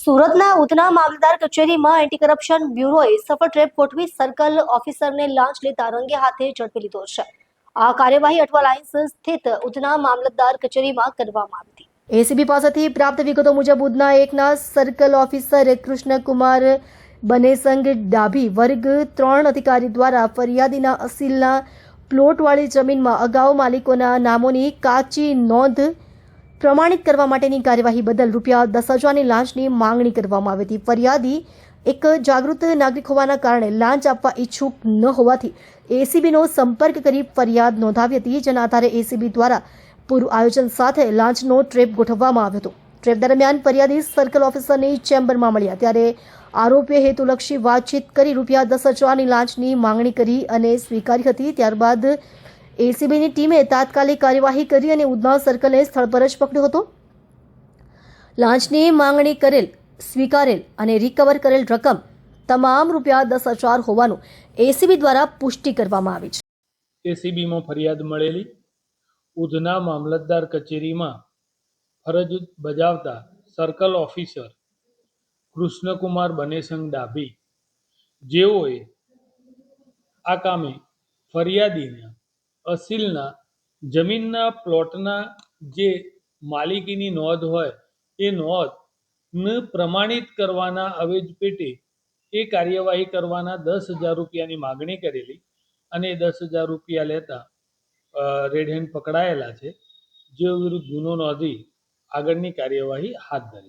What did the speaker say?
સુરતના ઉધના મામલતદાર કચેરીમાં anti corruption બ્યુરોએ સફળ ટ્રેપ ગોઠવી સર્કલ ઓફિસરને લાંચ લેતા રંગે હાથે ઝડપી લીધો છે। આ કાર્યવાહી અઠવા લાઇન્સ સ્થિત ઉધના મામલતદાર કચેરીમાં કરવામાં આવી હતી। એસીબી પાસેથી પ્રાપ્ત વિગતો મુજબ ઉધના એકના સર્કલ ઓફિસર કૃષ્ણકુમાર બનેસંગ ડાભી વર્ગ 3 અધિકારી દ્વારા ફરિયાદીના અસીલના પ્લોટવાળી જમીનમાં અગાઉ માલિકોના નામોની કાચી નોંધ પ્રમાણિત કરવા માટેની કાર્યવાહી બદલ ₹10,000ની લાંચની માંગણી કરવામાં આવી હતી। ફરિયાદી એક જાગૃત નાગરિક હોવાના કારણે લાંચ આપવા ઈચ્છુક ન હોવાથી એસીબીનો સંપર્ક કરી ફરિયાદ નોંધાવી હતી, જેના આધારે એસીબી દ્વારા પૂર્વ આયોજન સાથે લાંચનો ટ્રેપ ગોઠવવામાં આવ્યો હતો। ટ્રેપ દરમિયાન ફરિયાદી સર્કલ ઓફિસરની ચેમ્બરમાં મળ્યા ત્યારે આરોપીએ હેતુલક્ષી વાતચીત કરી ₹10,000ની લાંચની માંગણી કરી અને સ્વીકારી હતી। ત્યારબાદ એસીબીની ટીમે તાત્કાલિક કાર્યવાહી કરી અને ઉધના સર્કલને સ્થળ પર જ પકડ્યો હતો। લાંચની માંગણી કરેલ, સ્વીકારેલ અને રિકવર કરેલ રકમ તમામ ₹10,000 હોવાનું એસીબી દ્વારા પુષ્ટિ કરવામાં આવી છે। એસીબીમાં ફરિયાદ મળેલી ઉધના મામલતદાર કચેરીમાં ફરજ બજાવતા સર્કલ ઓફિસર કૃષ્ણકુમાર બનેસંગ ડાભી, જેઓએ આ કામે ફરિયાદીના અસીલના જમીનના પ્લોટના જે માલિકીની નોંધ હોય એ નોંધને પ્રમાણિત કરવાના અવેજ પેટે એ કાર્યવાહી કરવાના ₹10,000ની માગણી કરેલી અને ₹10,000 લેતા રેડ હેન્ડ પકડાયેલા છે, જેઓ વિરુદ્ધ ગુનો નોંધી આગળની કાર્યવાહી હાથ ધરી।